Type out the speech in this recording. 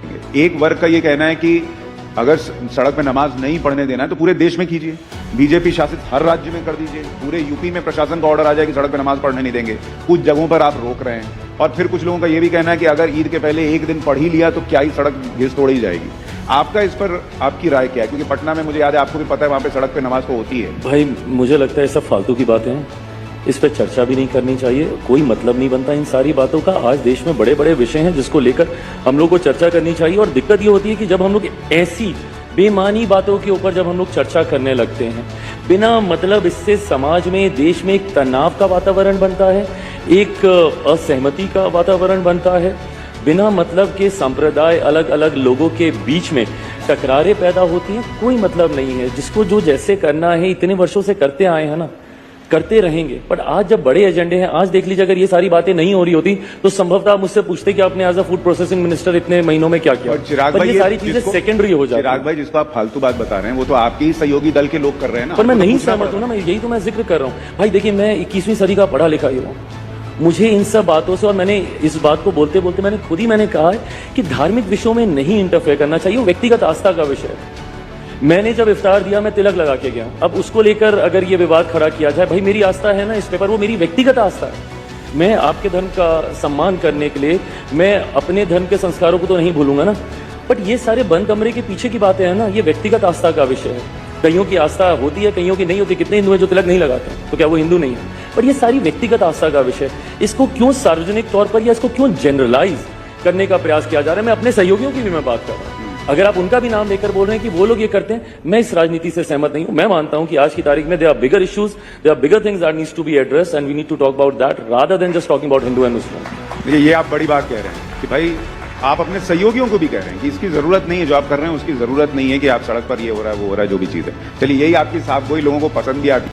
देंगे। एक वर्ग का ये कहना है कि अगर सड़क पे नमाज नहीं पढ़ने देना है तो पूरे देश में कीजिए, बीजेपी शासित हर राज्य में कर दीजिए। पूरे यूपी में प्रशासन का ऑर्डर आ जाए कि सड़क पे नमाज पढ़ने नहीं देंगे। कुछ जगहों पर आप रोक रहे हैं। और फिर कुछ लोगों का ये भी कहना है कि अगर ईद के पहले एक दिन पढ़ ही लिया तो क्या ही सड़क घिस तोड़ ही जाएगी। आपका इस पर आपकी राय क्या है? क्योंकि पटना में मुझे याद है, आपको भी पता है, वहां पे सड़क पे नमाज तो होती है। भाई मुझे लगता है सब फालतू की बातें हैं, इस पर चर्चा भी नहीं करनी चाहिए, कोई मतलब नहीं बनता इन सारी बातों का। आज देश में बड़े बड़े विषय हैं जिसको लेकर हम लोग को चर्चा करनी चाहिए। और दिक्कत ये होती है कि जब हम लोग ऐसी बेमानी बातों के ऊपर जब हम लोग चर्चा करने लगते हैं, बिना मतलब इससे समाज में, देश में एक तनाव का वातावरण बनता है, एक असहमति का वातावरण बनता है, बिना मतलब के संप्रदाय, अलग अलग लोगों के बीच में टकरारें पैदा होती हैं। कोई मतलब नहीं है। जिसको जो जैसे करना है इतने वर्षों से करते आए हैं ना, करते रहेंगे। बट आज जब बड़े एजेंडे हैं, आज देख लीजिए, अगर ये सारी बातें नहीं हो रही होती तो संभवतः आप मुझसे पूछते कि आपने as a food processing minister इतने महीनों में क्या किया। और चिराग भाई, ये सारी चीजें सेकेंडरी हो जाती हैं। चिराग भाई, जिसको आप फालतू बात बता रहे हैं वो तो आपके ही सहयोगी दल के लोग कर रहे हैं ना। पर मैं नहीं सहमत हूं ना, मैं यही तो मैं जिक्र कर रहा हूं। भाई देखिए, मैं 21वीं सदी का पढ़ा लिखा ही हूं। मुझे इन सब बातों से, और मैंने इस बात को बोलते बोलते मैंने कहा है कि धार्मिक विषयों में नहीं इंटरफेयर करना चाहिए, वो व्यक्तिगत आस्था का विषय है। मैंने जब इफ्तार दिया, मैं तिलक लगा के गया। अब उसको लेकर अगर ये विवाद खड़ा किया जाए, भाई मेरी आस्था है ना इस पेपर, वो मेरी व्यक्तिगत आस्था है। मैं आपके धर्म का सम्मान करने के लिए मैं अपने धर्म के संस्कारों को तो नहीं भूलूंगा ना। बट ये सारे बंद कमरे के पीछे की बातें हैं ना, ये व्यक्तिगत आस्था का विषय है। कईयों की आस्था होती है, कईयों की नहीं होती। कितने हिंदू हैं जो तिलक नहीं लगाते, तो क्या वो हिंदू नहीं है? बट ये सारी व्यक्तिगत आस्था का विषय, इसको क्यों सार्वजनिक तौर पर या इसको क्यों जनरलाइज करने का प्रयास किया जा रहा है? मैं अपने सहयोगियों की भी मैं बात कर रहा हूँ। अगर आप उनका भी नाम लेकर बोल रहे हैं कि वो लोग ये करते हैं, मैं इस राजनीति से सहमत नहीं हूं। मैं मानता हूं कि आज की तारीख में there are bigger issues, there are bigger things that needs to be addressed and we need to talk about that rather than just talking about Hindu and Muslim. देखिए, ये आप बड़ी बात कह रहे हैं कि भाई आप अपने सहयोगियों को भी कह रहे हैं कि इसकी जरूरत नहीं है, जो आप कर रहे हैं उसकी जरूरत नहीं है कि आप सड़क पर ये हो रहा है वो हो रहा है, जो भी चीज है। चलिए, यही आपकी साफ गोई लोगों को पसंद भी आती है।